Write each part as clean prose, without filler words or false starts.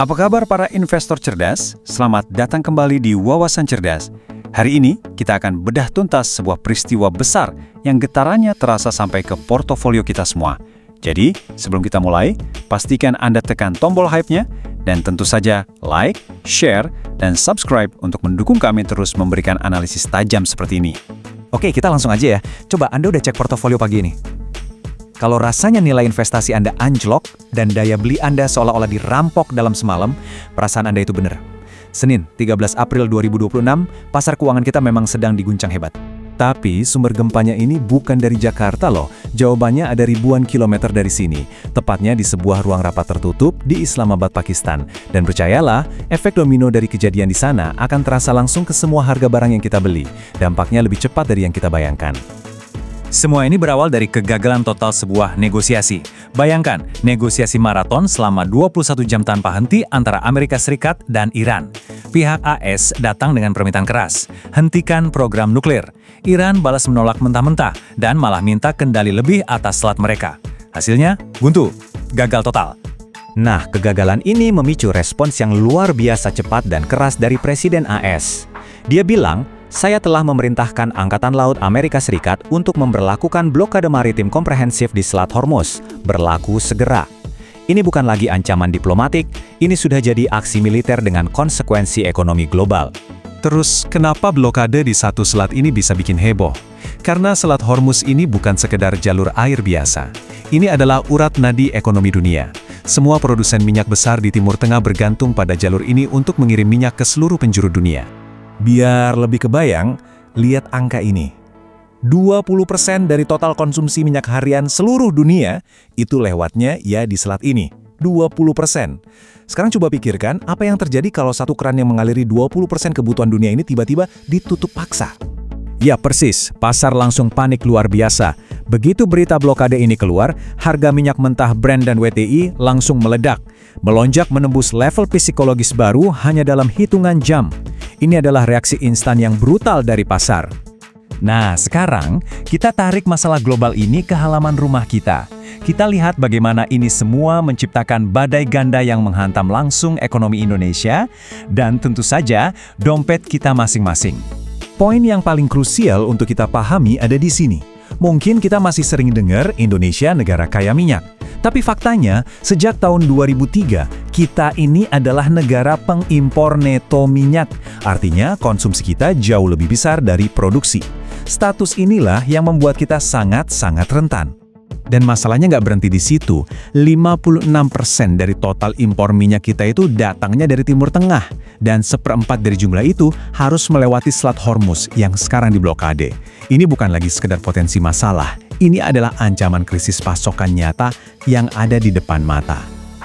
Apa kabar para investor cerdas? Selamat datang kembali di Wawasan Cerdas. Hari ini kita akan bedah tuntas sebuah peristiwa besar yang getarannya terasa sampai ke portofolio kita semua. Jadi, sebelum kita mulai, pastikan Anda tekan tombol hype-nya dan tentu saja like, share, dan subscribe untuk mendukung kami terus memberikan analisis tajam seperti ini. Oke, kita langsung aja ya. Coba Anda udah cek portofolio pagi ini. Kalau rasanya nilai investasi Anda anjlok dan daya beli Anda seolah-olah dirampok dalam semalam, perasaan Anda itu benar. Senin, 13 April 2026, pasar keuangan kita memang sedang diguncang hebat. Tapi sumber gempanya ini bukan dari Jakarta loh. Jawabannya ada ribuan kilometer dari sini, tepatnya di sebuah ruang rapat tertutup di Islamabad, Pakistan. Dan percayalah, efek domino dari kejadian di sana akan terasa langsung ke semua harga barang yang kita beli. Dampaknya lebih cepat dari yang kita bayangkan. Semua ini berawal dari kegagalan total sebuah negosiasi. Bayangkan, negosiasi maraton selama 21 jam tanpa henti antara Amerika Serikat dan Iran. Pihak AS datang dengan permintaan keras, hentikan program nuklir. Iran balas menolak mentah-mentah dan malah minta kendali lebih atas selat mereka. Hasilnya, buntu, gagal total. Nah, kegagalan ini memicu respons yang luar biasa cepat dan keras dari Presiden AS. Dia bilang, "Saya telah memerintahkan Angkatan Laut Amerika Serikat untuk memberlakukan blokade maritim komprehensif di Selat Hormuz, berlaku segera." Ini bukan lagi ancaman diplomatik, ini sudah jadi aksi militer dengan konsekuensi ekonomi global. Terus, kenapa blokade di satu selat ini bisa bikin heboh? Karena Selat Hormuz ini bukan sekedar jalur air biasa. Ini adalah urat nadi ekonomi dunia. Semua produsen minyak besar di Timur Tengah bergantung pada jalur ini untuk mengirim minyak ke seluruh penjuru dunia. Biar lebih kebayang, lihat angka ini. 20% dari total konsumsi minyak harian seluruh dunia itu lewatnya ya di selat ini. 20%. Sekarang coba pikirkan apa yang terjadi kalau satu keran yang mengaliri 20% kebutuhan dunia ini tiba-tiba ditutup paksa. Ya persis, pasar langsung panik luar biasa. Begitu berita blokade ini keluar, harga minyak mentah Brent dan WTI langsung meledak. Melonjak menembus level psikologis baru hanya dalam hitungan jam. Ini adalah reaksi instan yang brutal dari pasar. Nah, sekarang kita tarik masalah global ini ke halaman rumah kita. Kita lihat bagaimana ini semua menciptakan badai ganda yang menghantam langsung ekonomi Indonesia dan tentu saja dompet kita masing-masing. Poin yang paling krusial untuk kita pahami ada di sini. Mungkin kita masih sering dengar Indonesia negara kaya minyak. Tapi faktanya, sejak tahun 2003, kita ini adalah negara pengimpor neto minyak. Artinya, konsumsi kita jauh lebih besar dari produksi. Status inilah yang membuat kita sangat-sangat rentan. Dan masalahnya nggak berhenti di situ. 56% dari total impor minyak kita itu datangnya dari Timur Tengah. Dan 1/4 dari jumlah itu harus melewati Selat Hormuz yang sekarang diblokade. Ini bukan lagi sekedar potensi masalah. Ini adalah ancaman krisis pasokan nyata yang ada di depan mata.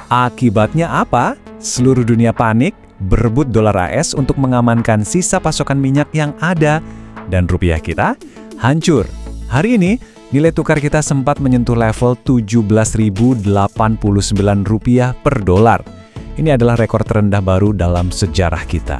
Akibatnya apa? Seluruh dunia panik, berebut dolar AS untuk mengamankan sisa pasokan minyak yang ada. Dan rupiah kita hancur. Hari ini, nilai tukar kita sempat menyentuh level Rp17.089 per dolar. Ini adalah rekor terendah baru dalam sejarah kita.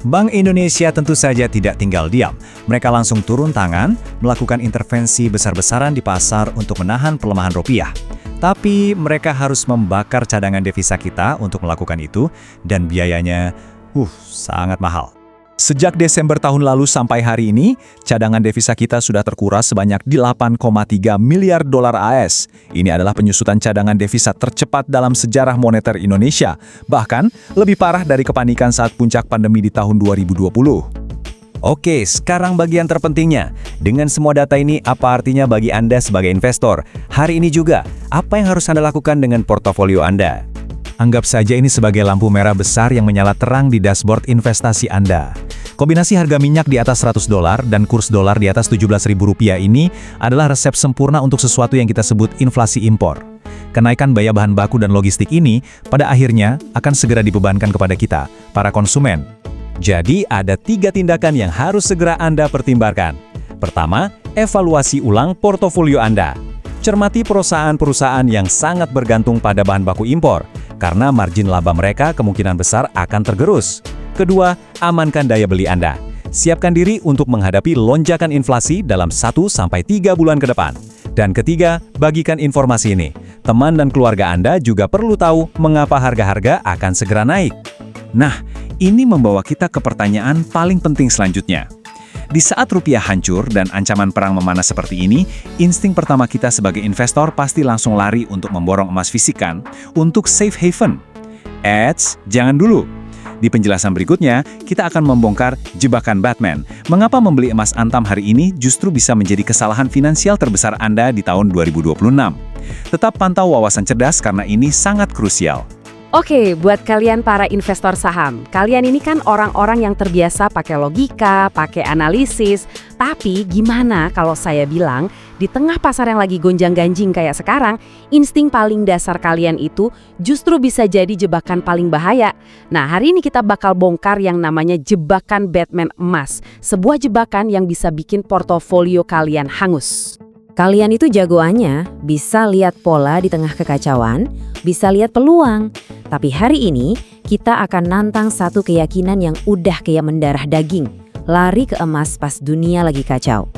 Bank Indonesia tentu saja tidak tinggal diam. Mereka langsung turun tangan, melakukan intervensi besar-besaran di pasar untuk menahan pelemahan rupiah. Tapi mereka harus membakar cadangan devisa kita untuk melakukan itu, dan biayanya sangat mahal. Sejak Desember tahun lalu sampai hari ini, cadangan devisa kita sudah terkuras sebanyak 8,3 miliar dolar AS. Ini adalah penyusutan cadangan devisa tercepat dalam sejarah moneter Indonesia, bahkan lebih parah dari kepanikan saat puncak pandemi di tahun 2020. Oke, sekarang bagian terpentingnya. Dengan semua data ini, apa artinya bagi Anda sebagai investor? Hari ini juga, apa yang harus Anda lakukan dengan portofolio Anda? Anggap saja ini sebagai lampu merah besar yang menyala terang di dashboard investasi Anda. Kombinasi harga minyak di atas $100 dan kurs dolar di atas Rp17.000 ini adalah resep sempurna untuk sesuatu yang kita sebut inflasi impor. Kenaikan biaya bahan baku dan logistik ini pada akhirnya akan segera dibebankan kepada kita, para konsumen. Jadi ada 3 tindakan yang harus segera Anda pertimbangkan. Pertama, evaluasi ulang portofolio Anda. Cermati perusahaan-perusahaan yang sangat bergantung pada bahan baku impor, karena margin laba mereka kemungkinan besar akan tergerus. Kedua, amankan daya beli Anda. Siapkan diri untuk menghadapi lonjakan inflasi dalam 1-3 bulan ke depan. Dan ketiga, bagikan informasi ini. Teman dan keluarga Anda juga perlu tahu mengapa harga-harga akan segera naik. Nah, ini membawa kita ke pertanyaan paling penting selanjutnya. Di saat rupiah hancur dan ancaman perang memanas seperti ini, insting pertama kita sebagai investor pasti langsung lari untuk memborong emas fisik kan, untuk safe haven. Eits, jangan dulu. Di penjelasan berikutnya, kita akan membongkar jebakan Batman. Mengapa membeli emas antam hari ini justru bisa menjadi kesalahan finansial terbesar Anda di tahun 2026. Tetap pantau Wawasan Cerdas karena ini sangat krusial. Oke, buat kalian para investor saham, kalian ini kan orang-orang yang terbiasa pakai logika, pakai analisis. Tapi gimana kalau saya bilang, di tengah pasar yang lagi gonjang-ganjing kayak sekarang, insting paling dasar kalian itu justru bisa jadi jebakan paling bahaya. Nah, hari ini kita bakal bongkar yang namanya jebakan Batman emas. Sebuah jebakan yang bisa bikin portofolio kalian hangus. Kalian itu jagoannya bisa lihat pola di tengah kekacauan, bisa lihat peluang. Tapi hari ini kita akan nantang satu keyakinan yang udah kayak mendarah daging, lari ke emas pas dunia lagi kacau.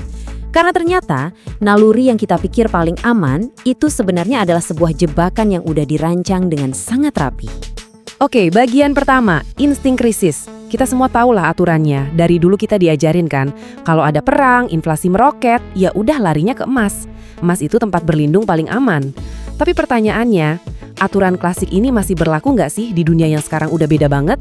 Karena ternyata naluri yang kita pikir paling aman itu sebenarnya adalah sebuah jebakan yang udah dirancang dengan sangat rapi. Oke, bagian pertama, insting krisis. Kita semua tahulah aturannya. Dari dulu kita diajarin kan, kalau ada perang, inflasi meroket, ya udah larinya ke emas. Emas itu tempat berlindung paling aman. Tapi pertanyaannya, aturan klasik ini masih berlaku nggak sih di dunia yang sekarang udah beda banget?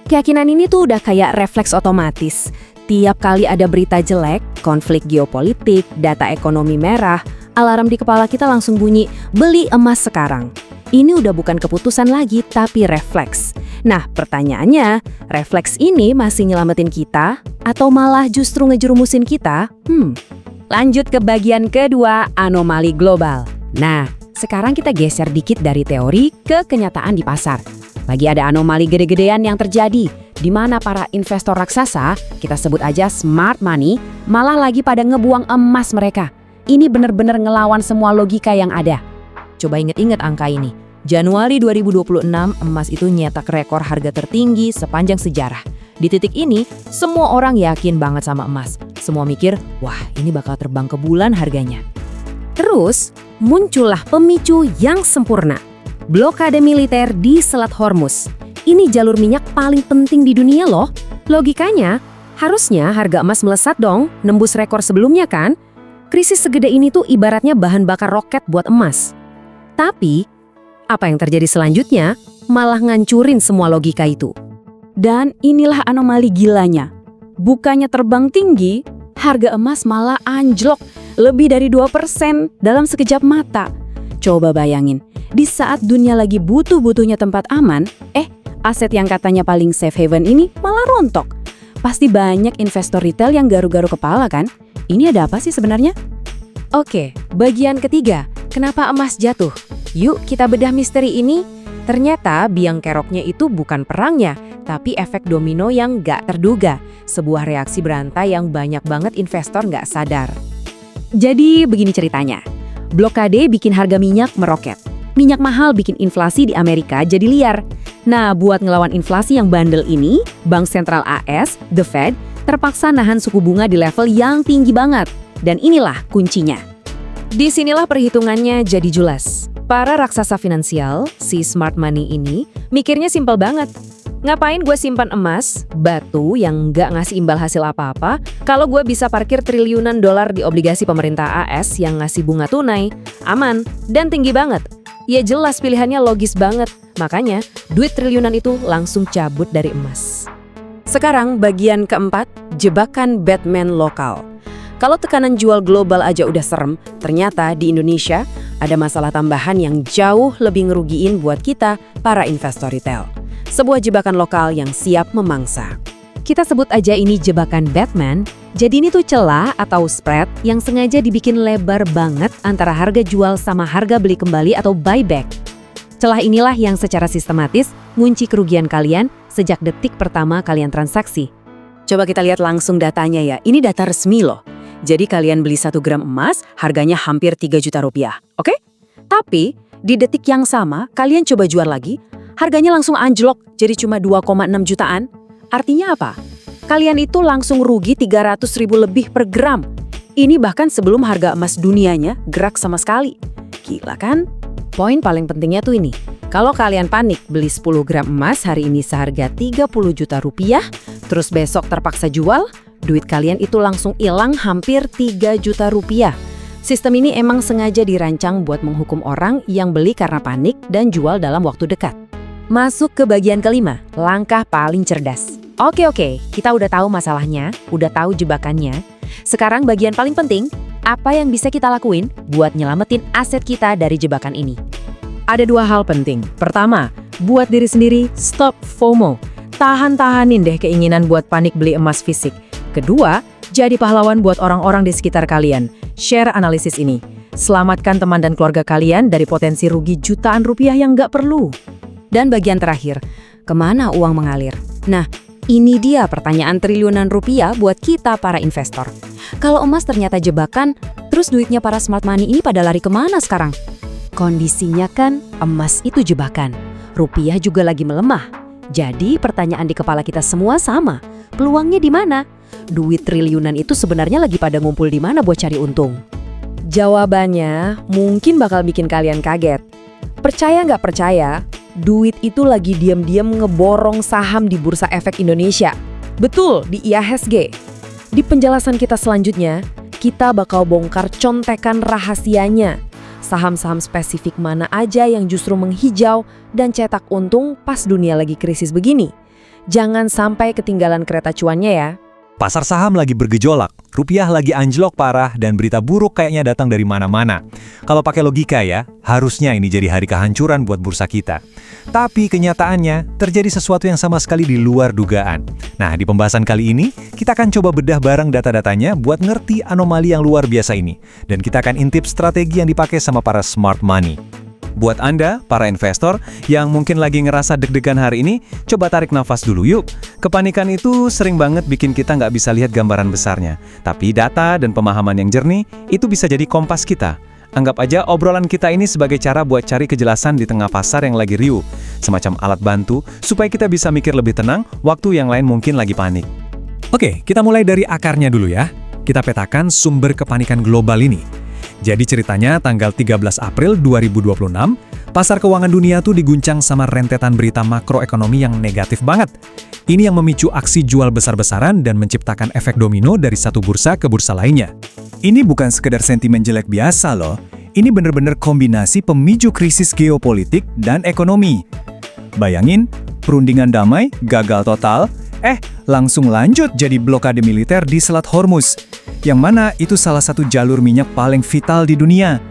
Keyakinan ini tuh udah kayak refleks otomatis. Tiap kali ada berita jelek, konflik geopolitik, data ekonomi merah, alarm di kepala kita langsung bunyi, beli emas sekarang. Ini udah bukan keputusan lagi, tapi refleks. Nah, pertanyaannya, refleks ini masih nyelamatin kita atau malah justru ngejerumusin kita? Lanjut ke bagian kedua, anomali global. Nah, sekarang kita geser dikit dari teori ke kenyataan di pasar. Lagi ada anomali gede-gedean yang terjadi, di mana para investor raksasa, kita sebut aja smart money, malah lagi pada ngebuang emas mereka. Ini bener-bener ngelawan semua logika yang ada. Coba inget-inget angka ini. Januari 2026, emas itu nyetak rekor harga tertinggi sepanjang sejarah. Di titik ini, semua orang yakin banget sama emas. Semua mikir, wah ini bakal terbang ke bulan harganya. Terus, muncullah pemicu yang sempurna. Blokade militer di Selat Hormuz. Ini jalur minyak paling penting di dunia loh. Logikanya, harusnya harga emas melesat dong, nembus rekor sebelumnya kan? Krisis segede ini tuh ibaratnya bahan bakar roket buat emas. Tapi, apa yang terjadi selanjutnya malah ngancurin semua logika itu. Dan inilah anomali gilanya. Bukannya terbang tinggi, harga emas malah anjlok lebih dari 2% dalam sekejap mata. Coba bayangin, di saat dunia lagi butuh-butuhnya tempat aman, aset yang katanya paling safe haven ini malah rontok. Pasti banyak investor retail yang garu-garu kepala kan? Ini ada apa sih sebenarnya? Oke, bagian ketiga, kenapa emas jatuh? Yuk kita bedah misteri ini. Ternyata biang keroknya itu bukan perangnya, tapi efek domino yang nggak terduga. Sebuah reaksi berantai yang banyak banget investor nggak sadar. Jadi begini ceritanya. Blokade bikin harga minyak meroket. Minyak mahal bikin inflasi di Amerika jadi liar. Nah, buat ngelawan inflasi yang bandel ini, Bank Sentral AS, The Fed, terpaksa nahan suku bunga di level yang tinggi banget. Dan inilah kuncinya. Disinilah perhitungannya jadi jelas. Para raksasa finansial, si smart money ini, mikirnya simpel banget. Ngapain gue simpan emas, batu yang nggak ngasih imbal hasil apa-apa, kalau gue bisa parkir triliunan dolar di obligasi pemerintah AS yang ngasih bunga tunai, aman, dan tinggi banget. Ya jelas pilihannya logis banget, makanya duit triliunan itu langsung cabut dari emas. Sekarang bagian keempat, jebakan Batman lokal. Kalau tekanan jual global aja udah serem, ternyata di Indonesia ada masalah tambahan yang jauh lebih ngerugiin buat kita, para investor retail. Sebuah jebakan lokal yang siap memangsa. Kita sebut aja ini jebakan Batman, jadi ini tuh celah atau spread yang sengaja dibikin lebar banget antara harga jual sama harga beli kembali atau buyback. Celah inilah yang secara sistematis ngunci kerugian kalian sejak detik pertama kalian transaksi. Coba kita lihat langsung datanya ya, ini data resmi loh. Jadi kalian beli 1 gram emas, harganya hampir 3 juta rupiah, oke? Tapi, di detik yang sama, kalian coba jual lagi, harganya langsung anjlok, jadi cuma 2,6 jutaan. Artinya apa? Kalian itu langsung rugi 300.000 lebih per gram. Ini bahkan sebelum harga emas dunianya gerak sama sekali. Gila kan? Poin paling pentingnya tuh ini. Kalau kalian panik beli 10 gram emas hari ini seharga 30 juta rupiah, terus besok terpaksa jual, duit kalian itu langsung hilang hampir 3 juta rupiah. Sistem ini emang sengaja dirancang buat menghukum orang yang beli karena panik dan jual dalam waktu dekat. Masuk ke bagian kelima, langkah paling cerdas. Oke, kita udah tahu masalahnya, udah tahu jebakannya. Sekarang bagian paling penting, apa yang bisa kita lakuin buat nyelamatin aset kita dari jebakan ini? Ada 2 hal penting. Pertama, buat diri sendiri, stop FOMO. Tahan-tahanin deh keinginan buat panik beli emas fisik. Kedua, jadi pahlawan buat orang-orang di sekitar kalian. Share analisis ini. Selamatkan teman dan keluarga kalian dari potensi rugi jutaan rupiah yang nggak perlu. Dan bagian terakhir, kemana uang mengalir? Nah, ini dia pertanyaan triliunan rupiah buat kita para investor. Kalau emas ternyata jebakan, terus duitnya para smart money ini pada lari kemana sekarang? Kondisinya kan emas itu jebakan. Rupiah juga lagi melemah. Jadi pertanyaan di kepala kita semua sama. Peluangnya di mana? Duit triliunan itu sebenarnya lagi pada ngumpul di mana buat cari untung? Jawabannya mungkin bakal bikin kalian kaget. Percaya nggak percaya, duit itu lagi diam-diam ngeborong saham di Bursa Efek Indonesia. Betul, di IHSG. Di penjelasan kita selanjutnya, kita bakal bongkar contekan rahasianya. Saham-saham spesifik mana aja yang justru menghijau dan cetak untung pas dunia lagi krisis begini. Jangan sampai ketinggalan kereta cuannya ya. Pasar saham lagi bergejolak, rupiah lagi anjlok parah, dan berita buruk kayaknya datang dari mana-mana. Kalau pakai logika ya, harusnya ini jadi hari kehancuran buat bursa kita. Tapi kenyataannya, terjadi sesuatu yang sama sekali di luar dugaan. Nah, di pembahasan kali ini, kita akan coba bedah bareng data-datanya buat ngerti anomali yang luar biasa ini. Dan kita akan intip strategi yang dipakai sama para smart money. Buat Anda, para investor, yang mungkin lagi ngerasa deg-degan hari ini, coba tarik nafas dulu yuk. Kepanikan itu sering banget bikin kita nggak bisa lihat gambaran besarnya. Tapi data dan pemahaman yang jernih, itu bisa jadi kompas kita. Anggap aja obrolan kita ini sebagai cara buat cari kejelasan di tengah pasar yang lagi riuh. Semacam alat bantu, supaya kita bisa mikir lebih tenang, waktu yang lain mungkin lagi panik. Oke, kita mulai dari akarnya dulu ya. Kita petakan sumber kepanikan global ini. Jadi ceritanya tanggal 13 April 2026, pasar keuangan dunia tuh diguncang sama rentetan berita makroekonomi yang negatif banget. Ini yang memicu aksi jual besar-besaran dan menciptakan efek domino dari satu bursa ke bursa lainnya. Ini bukan sekedar sentimen jelek biasa loh. Ini bener-bener kombinasi pemicu krisis geopolitik dan ekonomi. Bayangin, perundingan damai gagal total, langsung lanjut jadi blokade militer di Selat Hormuz, yang mana itu salah satu jalur minyak paling vital di dunia.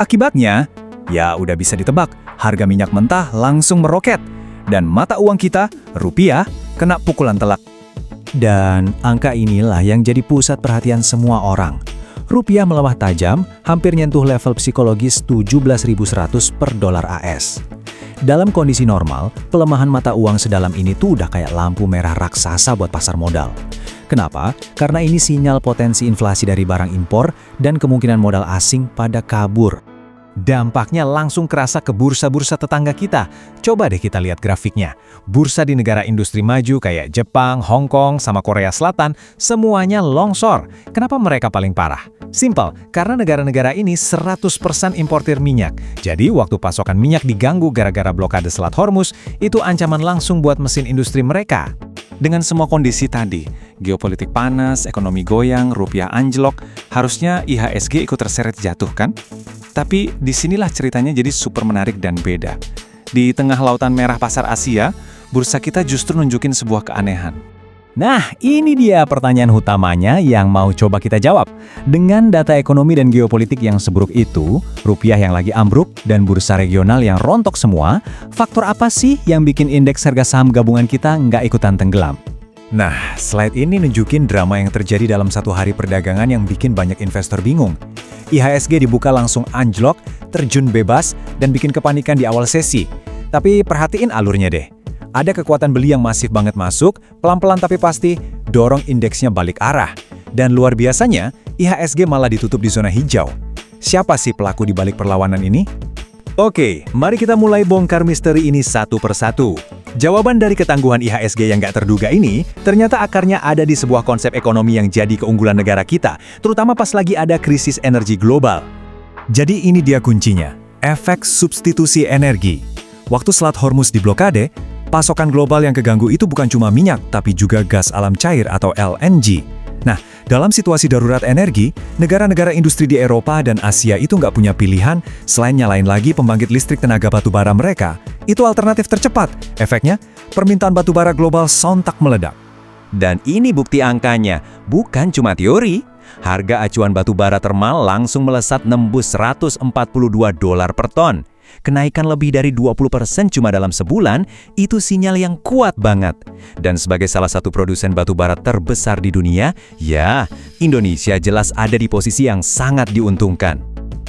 Akibatnya, ya udah bisa ditebak, harga minyak mentah langsung meroket, dan mata uang kita, rupiah, kena pukulan telak. Dan angka inilah yang jadi pusat perhatian semua orang. Rupiah melemah tajam, hampir nyentuh level psikologis 17.100 per dolar AS. Dalam kondisi normal, pelemahan mata uang sedalam ini tuh udah kayak lampu merah raksasa buat pasar modal. Kenapa? Karena ini sinyal potensi inflasi dari barang impor dan kemungkinan modal asing pada kabur. Dampaknya langsung kerasa ke bursa-bursa tetangga kita. Coba deh kita lihat grafiknya. Bursa di negara industri maju kayak Jepang, Hong Kong, sama Korea Selatan, semuanya longsor. Kenapa mereka paling parah? Simpel, karena negara-negara ini 100% importir minyak. Jadi waktu pasokan minyak diganggu gara-gara blokade Selat Hormuz, itu ancaman langsung buat mesin industri mereka. Dengan semua kondisi tadi, geopolitik panas, ekonomi goyang, rupiah anjlok, harusnya IHSG ikut terseret jatuh kan? Tapi disinilah ceritanya jadi super menarik dan beda. Di tengah lautan merah pasar Asia, bursa kita justru nunjukin sebuah keanehan. Nah, ini dia pertanyaan utamanya yang mau coba kita jawab. Dengan data ekonomi dan geopolitik yang seburuk itu, rupiah yang lagi ambruk, dan bursa regional yang rontok semua, faktor apa sih yang bikin indeks harga saham gabungan kita nggak ikutan tenggelam? Nah, slide ini nunjukin drama yang terjadi dalam satu hari perdagangan yang bikin banyak investor bingung. IHSG dibuka langsung anjlok, terjun bebas, dan bikin kepanikan di awal sesi. Tapi perhatiin alurnya deh. Ada kekuatan beli yang masif banget masuk, pelan-pelan tapi pasti, dorong indeksnya balik arah. Dan luar biasanya, IHSG malah ditutup di zona hijau. Siapa sih pelaku di balik perlawanan ini? Oke, mari kita mulai bongkar misteri ini satu persatu. Jawaban dari ketangguhan IHSG yang nggak terduga ini, ternyata akarnya ada di sebuah konsep ekonomi yang jadi keunggulan negara kita, terutama pas lagi ada krisis energi global. Jadi ini dia kuncinya, efek substitusi energi. Waktu Selat Hormuz diblokade, pasokan global yang keganggu itu bukan cuma minyak, tapi juga gas alam cair atau LNG. Nah, dalam situasi darurat energi, negara-negara industri di Eropa dan Asia itu nggak punya pilihan selain nyalain lagi pembangkit listrik tenaga batubara mereka. Itu alternatif tercepat. Efeknya, permintaan batubara global sontak meledak. Dan ini bukti angkanya, bukan cuma teori. Harga acuan batubara termal langsung melesat nembus $142 per ton. Kenaikan lebih dari 20% cuma dalam sebulan, itu sinyal yang kuat banget. Dan sebagai salah satu produsen batubara terbesar di dunia, ya, Indonesia jelas ada di posisi yang sangat diuntungkan.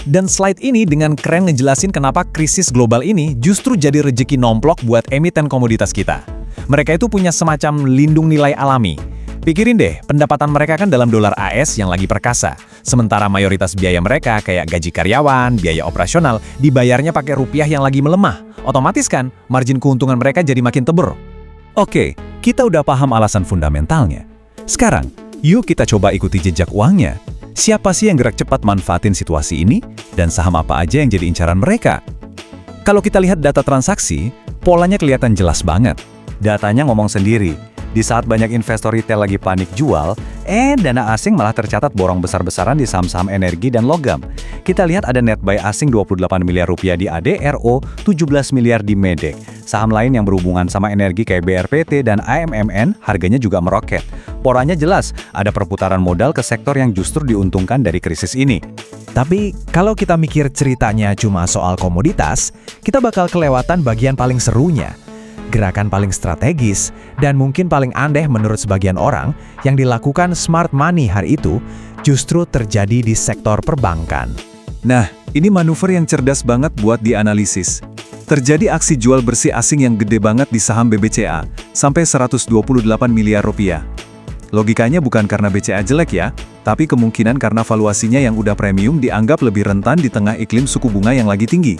Dan slide ini dengan keren ngejelasin kenapa krisis global ini justru jadi rejeki nomplok buat emiten komoditas kita. Mereka itu punya semacam lindung nilai alami. Pikirin deh, pendapatan mereka kan dalam dolar AS yang lagi perkasa. Sementara mayoritas biaya mereka kayak gaji karyawan, biaya operasional, dibayarnya pakai rupiah yang lagi melemah. Otomatis kan, margin keuntungan mereka jadi makin tebal. Oke, kita udah paham alasan fundamentalnya. Sekarang, yuk kita coba ikuti jejak uangnya. Siapa sih yang gerak cepat manfaatin situasi ini? Dan saham apa aja yang jadi incaran mereka? Kalau kita lihat data transaksi, polanya kelihatan jelas banget. Datanya ngomong sendiri. Di saat banyak investor retail lagi panik jual, dana asing malah tercatat borong besar-besaran di saham-saham energi dan logam. Kita lihat ada net buy asing 28 miliar rupiah di ADRO, 17 miliar di MEDEC. Saham lain yang berhubungan sama energi kayak BRPT dan AMMN harganya juga meroket. Polanya jelas, ada perputaran modal ke sektor yang justru diuntungkan dari krisis ini. Tapi kalau kita mikir ceritanya cuma soal komoditas, kita bakal kelewatan bagian paling serunya. Gerakan paling strategis dan mungkin paling aneh menurut sebagian orang yang dilakukan smart money hari itu justru terjadi di sektor perbankan. Nah, ini manuver yang cerdas banget buat dianalisis. Terjadi aksi jual bersih asing yang gede banget di saham BBCA, sampai 128 miliar rupiah. Logikanya bukan karena BCA jelek ya, tapi kemungkinan karena valuasinya yang udah premium dianggap lebih rentan di tengah iklim suku bunga yang lagi tinggi.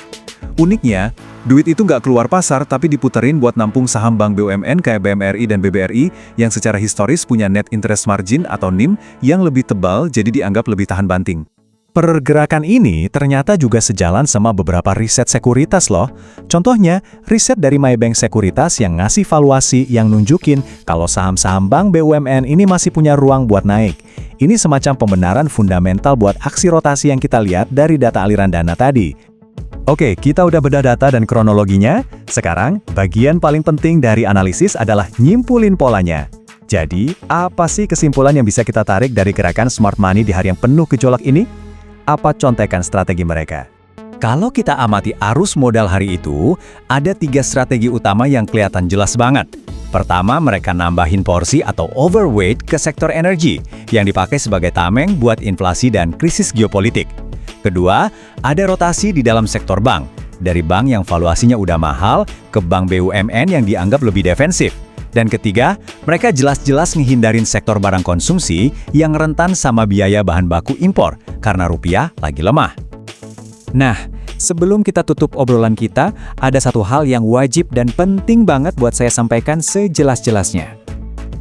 Uniknya, duit itu nggak keluar pasar tapi diputerin buat nampung saham bank BUMN kayak BMRI dan BBRI yang secara historis punya net interest margin atau NIM yang lebih tebal jadi dianggap lebih tahan banting. Pergerakan ini ternyata juga sejalan sama beberapa riset sekuritas loh. Contohnya, riset dari Maybank Sekuritas yang ngasih valuasi yang nunjukin kalau saham-saham bank BUMN ini masih punya ruang buat naik. Ini semacam pembenaran fundamental buat aksi rotasi yang kita lihat dari data aliran dana tadi. Oke, kita udah bedah data dan kronologinya. Sekarang, bagian paling penting dari analisis adalah nyimpulin polanya. Jadi, apa sih kesimpulan yang bisa kita tarik dari gerakan smart money di hari yang penuh gejolak ini? Apa contekan strategi mereka? Kalau kita amati arus modal hari itu, ada 3 strategi utama yang kelihatan jelas banget. Pertama, mereka nambahin porsi atau overweight ke sektor energi, yang dipakai sebagai tameng buat inflasi dan krisis geopolitik. Kedua, ada rotasi di dalam sektor bank. Dari bank yang valuasinya udah mahal, ke bank BUMN yang dianggap lebih defensif. Dan ketiga, mereka jelas-jelas ngehindarin sektor barang konsumsi yang rentan sama biaya bahan baku impor, karena rupiah lagi lemah. Nah, sebelum kita tutup obrolan kita, ada satu hal yang wajib dan penting banget buat saya sampaikan sejelas-jelasnya.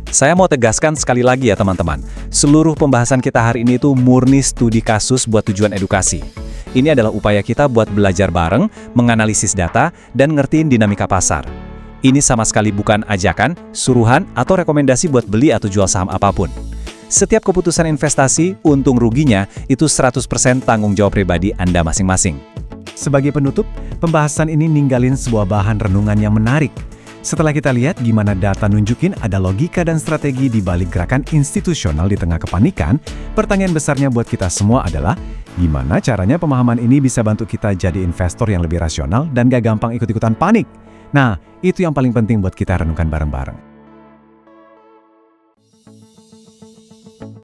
Saya mau tegaskan sekali lagi ya teman-teman, seluruh pembahasan kita hari ini itu murni studi kasus buat tujuan edukasi. Ini adalah upaya kita buat belajar bareng, menganalisis data, dan ngertiin dinamika pasar. Ini sama sekali bukan ajakan, suruhan, atau rekomendasi buat beli atau jual saham apapun. Setiap keputusan investasi, untung ruginya, itu 100% tanggung jawab pribadi Anda masing-masing. Sebagai penutup, pembahasan ini ninggalin sebuah bahan renungan yang menarik. Setelah kita lihat gimana data nunjukin ada logika dan strategi di balik gerakan institusional di tengah kepanikan, pertanyaan besarnya buat kita semua adalah, gimana caranya pemahaman ini bisa bantu kita jadi investor yang lebih rasional dan gak gampang ikut-ikutan panik? Nah, itu yang paling penting buat kita renungkan bareng-bareng.